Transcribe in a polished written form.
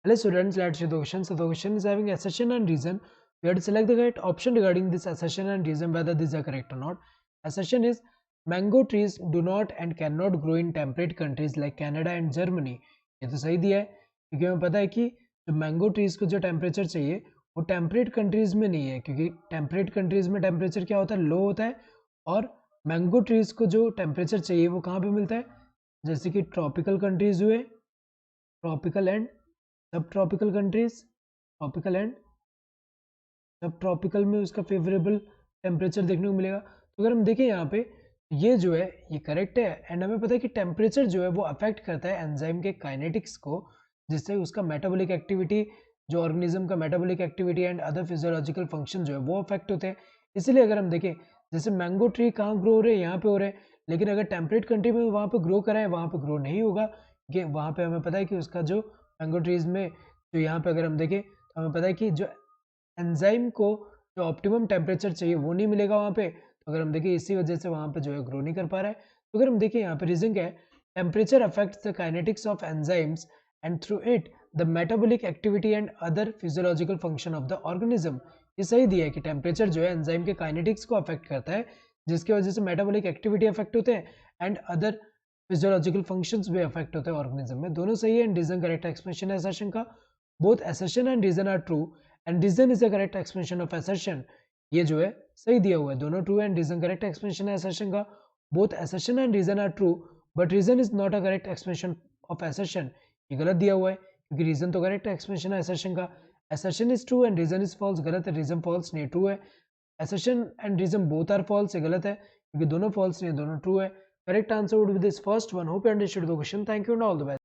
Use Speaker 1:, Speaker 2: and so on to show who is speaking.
Speaker 1: Hello students, let's see the question. So the question is having assertion and reason. We have to select the correct option regarding this assertion and reason whether these are correct or not. Assertion is mango trees do not and cannot grow in temperate countries like Canada and Germany. ये तो सही दिया है क्योंकि हमें पता है कि जो मैंगो ट्रीज को जो टेम्परेचर चाहिए वो टेम्परेट कंट्रीज में नहीं है, क्योंकि टेम्परेट कंट्रीज में टेम्परेचर क्या होता है, लो होता है। और मैंगो ट्रीज को जो टेम्परेचर चाहिए वो कहाँ पे मिलता है, जैसे कि ट्रॉपिकल कंट्रीज हुए, ट्रॉपिकल एंड सब ट्रॉपिकल कंट्रीज, ट्रॉपिकल एंड सब ट्रॉपिकल में उसका फेवरेबल टेम्परेचर देखने को मिलेगा। तो अगर हम देखें यहाँ पे ये जो है ये करेक्ट है। एंड हमें पता है कि टेम्परेचर जो है वो अफेक्ट करता है एंजाइम के काइनेटिक्स को, जिससे उसका मेटाबॉलिक एक्टिविटी, जो ऑर्गेनिज्म का metabolic activity and other physiological function जो है वो अफेक्ट होते हैं। इसीलिए अगर हम देखें जैसे मैंगो ट्री कहाँ ग्रो हो रहे हैं, यहाँ पे हो रहे हैं, लेकिन अगर टेम्परेट कंट्री में वहाँ पे ग्रो करा है वहाँ पे ग्रो नहीं होगा, कि वहाँ पे हमें पता है कि उसका जो मैंगो ट्रीज में जो यहाँ पे अगर हम देखें तो हमें पता है कि जो एंजाइम को जो ऑप्टिमम टेम्परेचर चाहिए वो नहीं मिलेगा वहाँ पे। तो अगर हम देखें इसी वजह से वहाँ पे जो है ग्रो नहीं कर पा रहा है। तो अगर हम देखें यहाँ पे रीजन क्या है, temperature affects the kinetics of enzymes and through it the metabolic activity and other physiological function of the organism. ये सही दिया है कि टेम्परेचर जो है एंजाइम के काइनेटिक्स को अफेक्ट करता है, जिसकी वजह से मेटाबॉलिक एक्टिविटी अफेक्ट होते हैं एंड अदर फिजियोलॉजिकल फंक्शंस भी अफेक्ट होते हैं ऑर्गेनिज्म में। दोनों सही है एंड रीजन करेक्ट एक्सप्लेनेशन है असर्शन का। Both assertion and reason are true and reason is the correct explanation of assertion. ये जो है सही दिया हुआ है, दोनों true and reason correct explanation है असर्शन का। Both assertion and reason are true but reason is not a correct explanation of assertion. ये गलत दिया हुआ है क्योंकि रीजन तो करेक्ट एक्सप्लेनेशन है असर्शन का। Assertion is true and reason is false, गलत है, रीजन फॉल्स नहीं ट्रू है। Assertion and reason both are false, ये गलत है क्योंकि दोनों फॉल्स नहीं दोनों ट्रू है। Correct answer would be this first one. Hope you understood the question. Thank you and all the best.